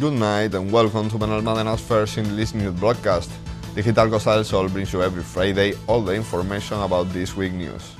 Good night and welcome to Benalmádena's first English news broadcast. Digital Costa del Sol brings you every Friday all the information about this week's news.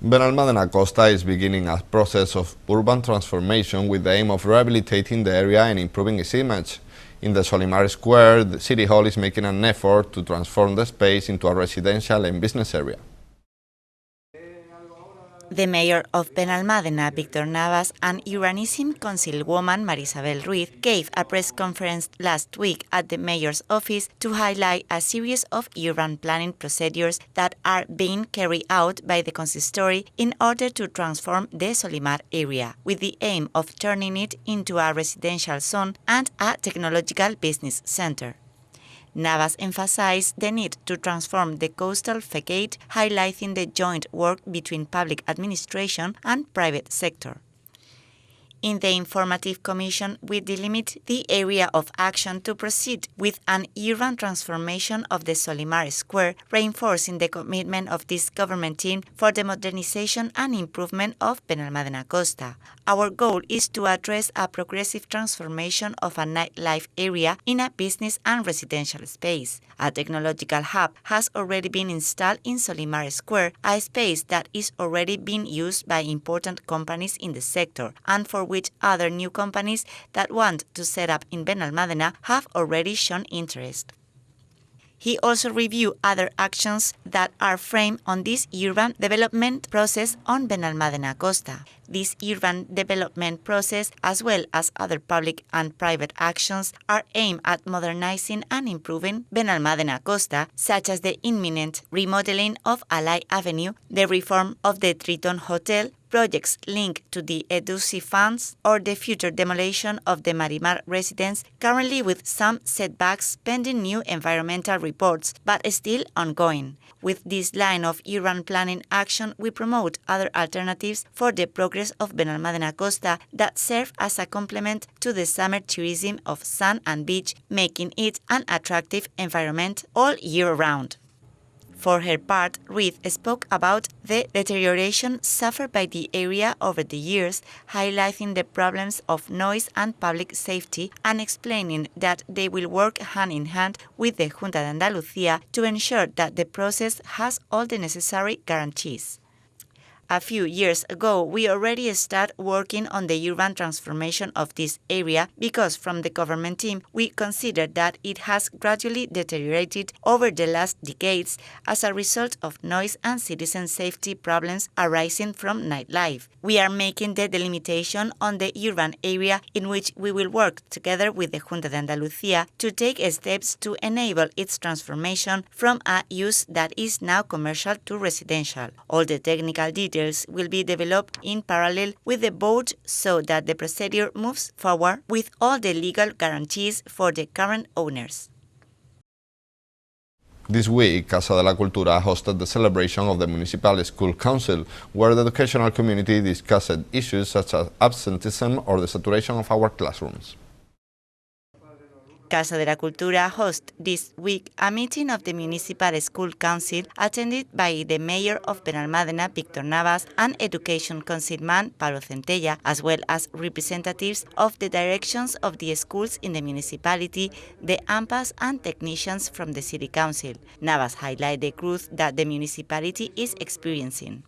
Benalmádena Costa is beginning a process of urban transformation with the aim of rehabilitating the area and improving its image. In the Solimar Square, the City Hall is making an effort to transform the space into a residential and business area. The mayor of Benalmádena, Victor Navas, and Urbanism councilwoman Marisabel Ruiz gave a press conference last week at the mayor's office to highlight a series of urban planning procedures that are being carried out by the consistory in order to transform the Solimar area, with the aim of turning it into a residential zone and a technological business center. Navas emphasized the need to transform the coastal facade, highlighting the joint work between public administration and private sector. In the informative commission, we delimit the area of action to proceed with an urban transformation of the Solimar Square, reinforcing the commitment of this government team for the modernization and improvement of Benalmádena Costa. Our goal is to address a progressive transformation of a nightlife area in a business and residential space. A technological hub has already been installed in Solimar Square, a space that is already being used by important companies in the sector, and for which other new companies that want to set up in Benalmádena have already shown interest. He also reviewed other actions that are framed on this urban development process on Benalmádena Costa. This urban development process, as well as other public and private actions, are aimed at modernizing and improving Benalmádena Costa, such as the imminent remodeling of Alay Avenue, the reform of the Triton Hotel, projects linked to the EDUCI funds, or the future demolition of the Marimar residence, currently with some setbacks pending new environmental reports, but still ongoing. With this line of urban planning action, we promote other alternatives for the progress of Benalmádena Costa that serve as a complement to the summer tourism of sun and beach, making it an attractive environment all year round. For her part, Ruiz spoke about the deterioration suffered by the area over the years, highlighting the problems of noise and public safety, and explaining that they will work hand in hand with the Junta de Andalucía to ensure that the process has all the necessary guarantees. A few years ago, we already started working on the urban transformation of this area because from the government team, we consider that it has gradually deteriorated over the last decades as a result of noise and citizen safety problems arising from nightlife. We are making the delimitation on the urban area in which we will work together with the Junta de Andalucía to take steps to enable its transformation from a use that is now commercial to residential. All the technical details will be developed in parallel with the vote so that the procedure moves forward with all the legal guarantees for the current owners. This week, Casa de la Cultura hosted the celebration of the Municipal School Council, where the educational community discussed issues such as absenteeism or the saturation of our classrooms. Casa de la Cultura hosted this week a meeting of the Municipal School Council attended by the Mayor of Benalmádena, Victor Navas, and Education Councilman, Pablo Centella, as well as representatives of the directions of the schools in the municipality, the AMPAs, and technicians from the City Council. Navas highlighted the growth that the municipality is experiencing.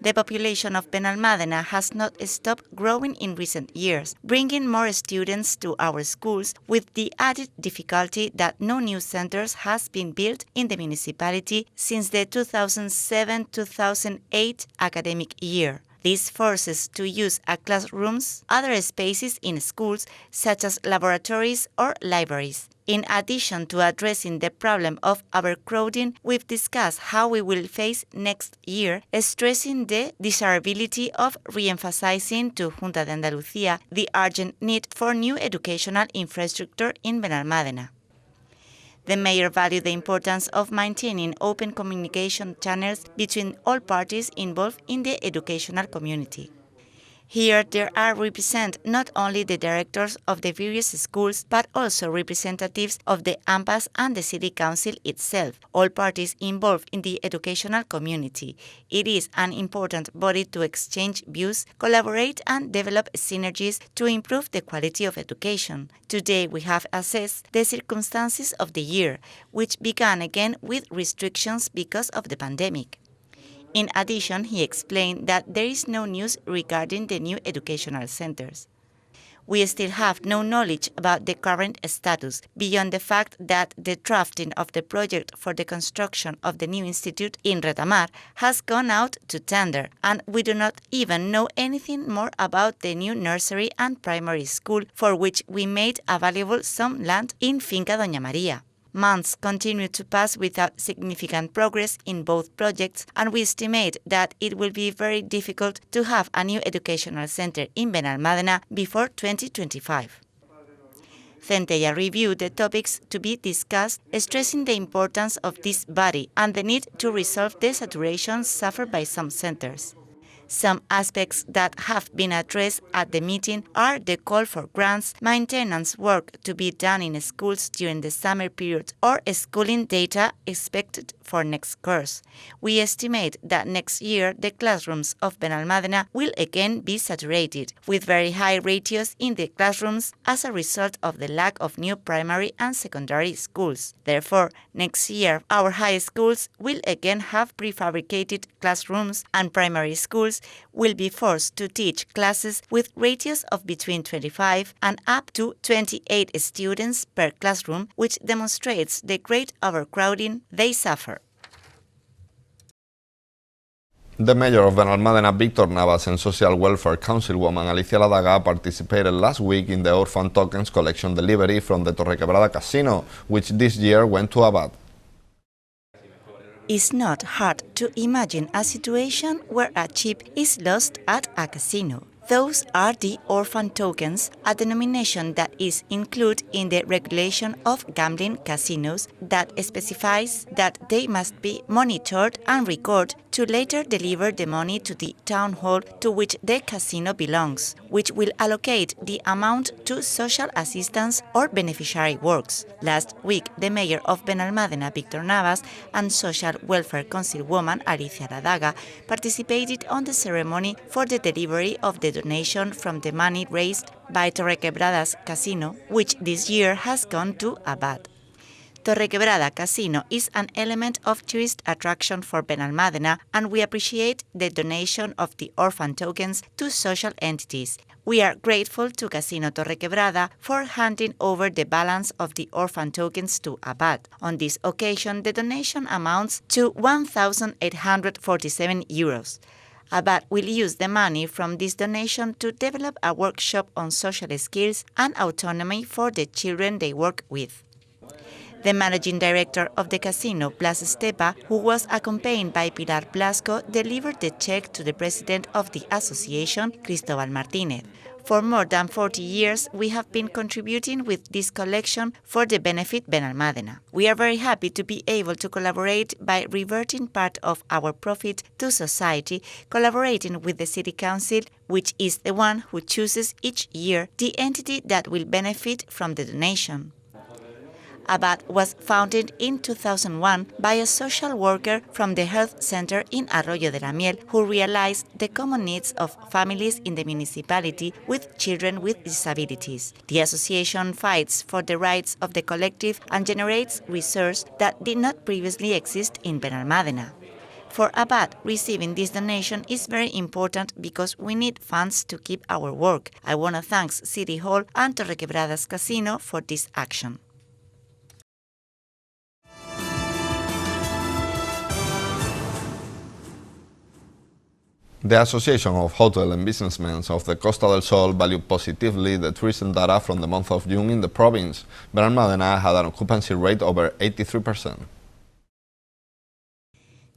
The population of Benalmádena has not stopped growing in recent years, bringing more students to our schools with the added difficulty that no new centers has been built in the municipality since the 2007-2008 academic year. This forces to use classrooms, other spaces in schools, such as laboratories or libraries. In addition to addressing the problem of overcrowding, we've discussed how we will face next year, stressing the desirability of re-emphasizing to Junta de Andalucía the urgent need for new educational infrastructure in Benalmádena. The mayor valued the importance of maintaining open communication channels between all parties involved in the educational community. Here there are represented not only the directors of the various schools, but also representatives of the AMPAs and the City Council itself, all parties involved in the educational community. It is an important body to exchange views, collaborate and develop synergies to improve the quality of education. Today we have assessed the circumstances of the year, which began again with restrictions because of the pandemic. In addition, he explained that there is no news regarding the new educational centers. We still have no knowledge about the current status, beyond the fact that the drafting of the project for the construction of the new institute in Retamar has gone out to tender, and we do not even know anything more about the new nursery and primary school, for which we made available some land in Finca Doña María. Months continue to pass without significant progress in both projects, and we estimate that it will be very difficult to have a new educational center in Benalmádena before 2025. Centella reviewed the topics to be discussed, stressing the importance of this body and the need to resolve the saturation suffered by some centers. Some aspects that have been addressed at the meeting are the call for grants, maintenance work to be done in schools during the summer period, or schooling data expected for next course. We estimate that next year the classrooms of Benalmádena will again be saturated, with very high ratios in the classrooms as a result of the lack of new primary and secondary schools. Therefore, next year our high schools will again have prefabricated classrooms, and primary schools will be forced to teach classes with ratios of between 25 and up to 28 students per classroom, which demonstrates the great overcrowding they suffer. The mayor of Benalmádena, Víctor Navas, and Social Welfare Councilwoman Alicia Ladaga participated last week in the orphan tokens collection delivery from the Torrequebrada Casino, which this year went to Abad. It's not hard to imagine a situation where a chip is lost at a casino. Those are the orphan tokens, a denomination that is included in the regulation of gambling casinos that specifies that they must be monitored and recorded to later deliver the money to the town hall to which the casino belongs, which will allocate the amount to social assistance or beneficiary works. Last week, the mayor of Benalmádena, Víctor Navas, and Social Welfare Councilwoman Alicia Ladaga participated on the ceremony for the delivery of the donation from the money raised by Torrequebrada's casino, which this year has gone to Abad. Torrequebrada Casino is an element of tourist attraction for Benalmádena, and we appreciate the donation of the orphan tokens to social entities. We are grateful to Casino Torrequebrada for handing over the balance of the orphan tokens to Abad. On this occasion, the donation amounts to 1,847 euros. Abad will use the money from this donation to develop a workshop on social skills and autonomy for the children they work with. The managing director of the casino, Blas Estepa, who was accompanied by Pilar Blasco, delivered the check to the president of the association, Cristobal Martínez. For more than 40 years, we have been contributing with this collection for the benefit Benalmádena. We are very happy to be able to collaborate by reverting part of our profit to society, collaborating with the City Council, which is the one who chooses each year the entity that will benefit from the donation. Abad was founded in 2001 by a social worker from the health center in Arroyo de la Miel, who realized the common needs of families in the municipality with children with disabilities. The association fights for the rights of the collective and generates resources that did not previously exist in Benalmádena. For Abad, receiving this donation is very important because we need funds to keep our work. I want to thank City Hall and Torrequebrada's Casino for this action. The Association of Hotel and Businessmen of the Costa del Sol valued positively the tourism data from the month of June in the province. Benalmádena had an occupancy rate over 83%.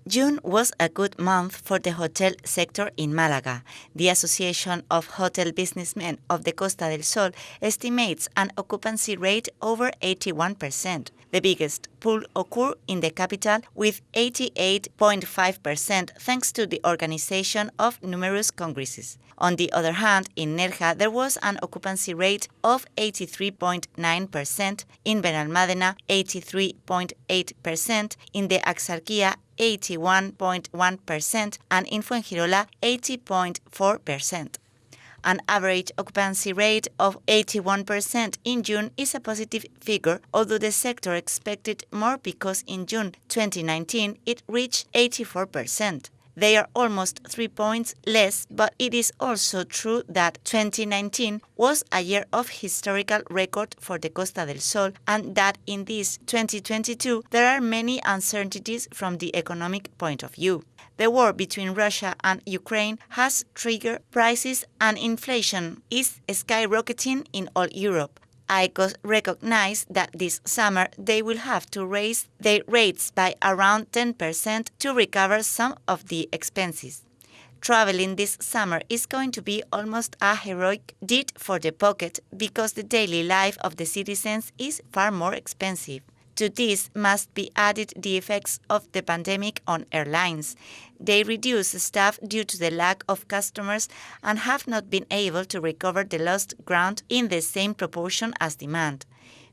June was a good month for the hotel sector in Malaga. The Association of Hotel Businessmen of the Costa del Sol estimates an occupancy rate over 81%. The biggest pool occurred in the capital with 88.5% thanks to the organization of numerous congresses. On the other hand, in Nerja there was an occupancy rate of 83.9%, in Benalmádena 83.8%, in the Axarquía 81.1%, and in Fuengirola 80.4%. An average occupancy rate of 81% in June is a positive figure, although the sector expected more because in June 2019 it reached 84%. They are almost 3 points less, but it is also true that 2019 was a year of historical record for the Costa del Sol and that in this 2022 there are many uncertainties from the economic point of view. The war between Russia and Ukraine has triggered prices and inflation is skyrocketing in all Europe. Aecos recognize that this summer they will have to raise their rates by around 10% to recover some of the expenses. Traveling this summer is going to be almost a heroic deed for the pocket because the daily life of the citizens is far more expensive. To this must be added the effects of the pandemic on airlines. They reduce staff due to the lack of customers and have not been able to recover the lost ground in the same proportion as demand.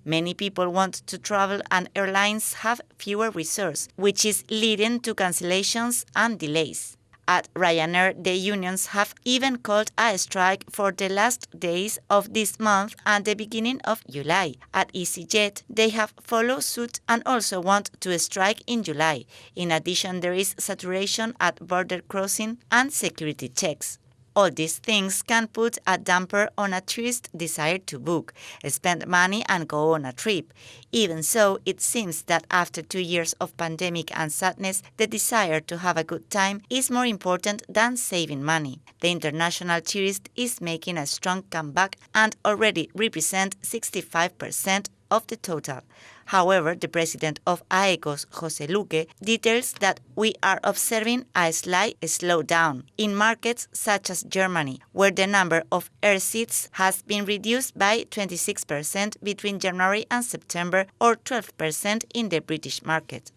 Many people want to travel and airlines have fewer resources, which is leading to cancellations and delays. At Ryanair, the unions have even called a strike for the last days of this month and the beginning of July. At EasyJet, they have followed suit and also want to strike in July. In addition, there is saturation at border crossing and security checks. All these things can put a damper on a tourist's desire to book, spend money and go on a trip. Even so, it seems that after 2 years of pandemic and sadness, the desire to have a good time is more important than saving money. The international tourist is making a strong comeback and already represents 65% of the total. However, the president of Aecos, José Luque, details that we are observing a slight slowdown in markets such as Germany, where the number of air seats has been reduced by 26% between January and September, or 12% in the British market.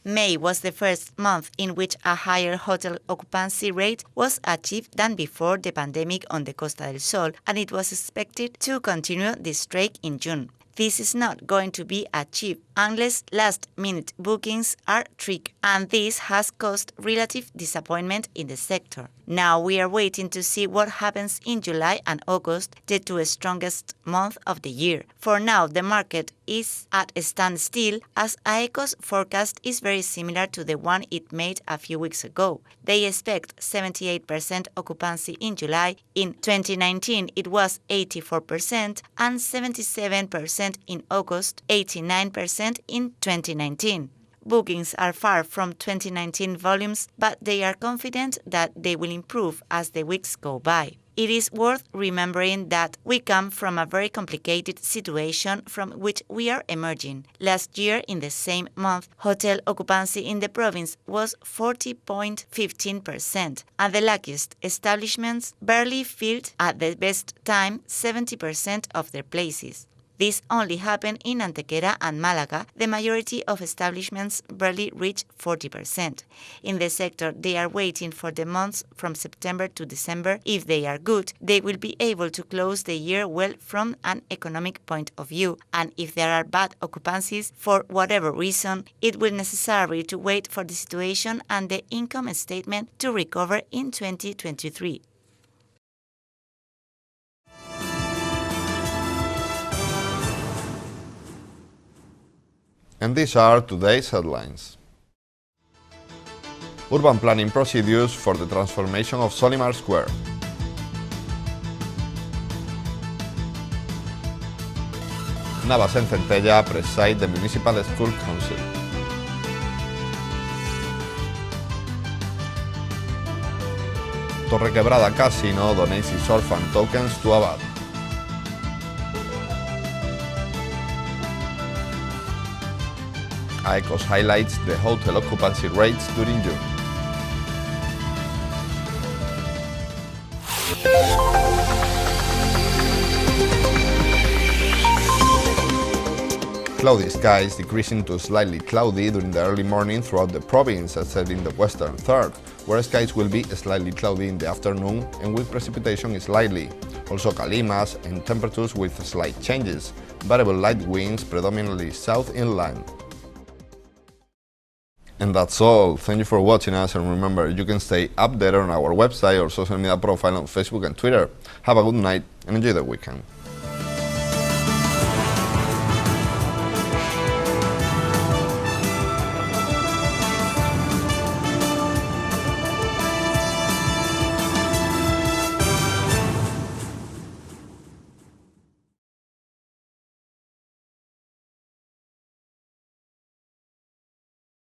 May was the first month in which a higher hotel occupancy rate was achieved than before the pandemic on the Costa del Sol, and it was expected to continue this streak in June. This is not going to be achieved unless last-minute bookings are triggered, and this has caused relative disappointment in the sector. Now we are waiting to see what happens in July and August, the two strongest months of the year. For now, the market is at a standstill as Aecos' forecast is very similar to the one it made a few weeks ago. They expect 78% occupancy in July. In 2019, it was 84% and 77% in August, 89% in 2019. Bookings are far from 2019 volumes, but they are confident that they will improve as the weeks go by. It is worth remembering that we come from a very complicated situation from which we are emerging. Last year, in the same month, hotel occupancy in the province was 40.15%, and the luckiest establishments barely filled at the best time 70% of their places. This only happened in Antequera and Malaga. The majority of establishments barely reach 40%. In the sector, they are waiting for the months from September to December. If they are good, they will be able to close the year well from an economic point of view. And if there are bad occupancies, for whatever reason, it will necessary to wait for the situation and the income statement to recover in 2023. And these are today's headlines. Urban planning procedures for the transformation of Solimar Square. Navas and Centella preside the Municipal School Council. Torrequebrada Casino donates its orphan tokens to Abad. AECOS highlights the hotel occupancy rates during June. Cloudy skies decreasing to slightly cloudy during the early morning throughout the province, except in the western third, where skies will be slightly cloudy in the afternoon and with precipitation slightly. Also calimas and temperatures with slight changes. Variable light winds predominantly south inland. And that's all. Thank you for watching us, and remember, you can stay updated on our website or social media profile on Facebook and Twitter. Have a good night and enjoy the weekend.